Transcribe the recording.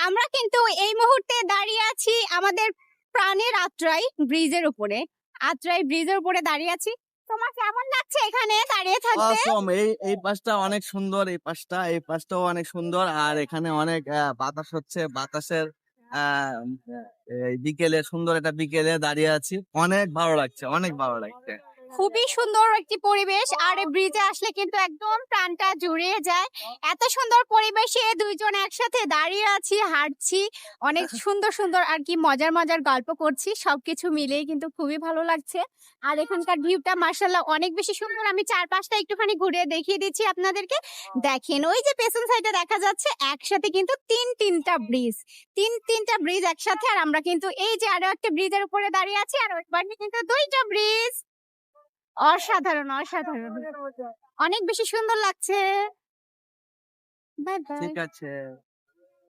আমরা কিন্তু এই মুহূর্তে দাঁড়িয়ে আছি আমাদের প্রাণের আত্রাই ব্রিজের উপরে। আত্রাই ব্রিজের উপরে দাঁড়িয়ে আছি। তোমার কেমন লাগছে এখানে দাঁড়িয়ে থাকতে? অসম। এই পাশটা অনেক সুন্দর, এই পাশটাও অনেক সুন্দর। আর এখানে অনেক বাতাস হচ্ছে, বাতাসের এই বিকেলে, সুন্দর একটা বিকেলে দাঁড়িয়ে আছি। অনেক ভালো লাগছে, অনেক ভালো লাগছে। খুবই সুন্দর একটি পরিবেশ, আর এই ব্রিজে আসলে কিন্তু একদম প্রাণটা জুড়িয়ে যায়। এত সুন্দর পরিবেশে দুইজন একসাথে দাঁড়িয়ে আছি, হাঁটছি, অনেক সুন্দর সুন্দর আর কি মজার মজার গল্প করছি, সবকিছু মিলেই কিন্তু খুবই ভালো লাগছে। আর এখানকার ভিউটা মাশাআল্লাহ অনেক বেশি সুন্দর। আমি চারপাশটা একটুখানি ঘুরে দেখিয়ে দিচ্ছি আপনাদেরকে। দেখেন ওই যে পেছন সাইডে দেখা যাচ্ছে একসাথে কিন্তু তিনটা ব্রিজ, তিনটা ব্রিজ একসাথে। আর আমরা কিন্তু এই যে আরো একটা ব্রিজের উপরে দাঁড়িয়ে আছি, আর ওই পাশে কিন্তু দুইটা ব্রিজ। অসাধারণ অসাধারণ, অনেক বেশি সুন্দর লাগছে। Bye bye. ঠিক আছে।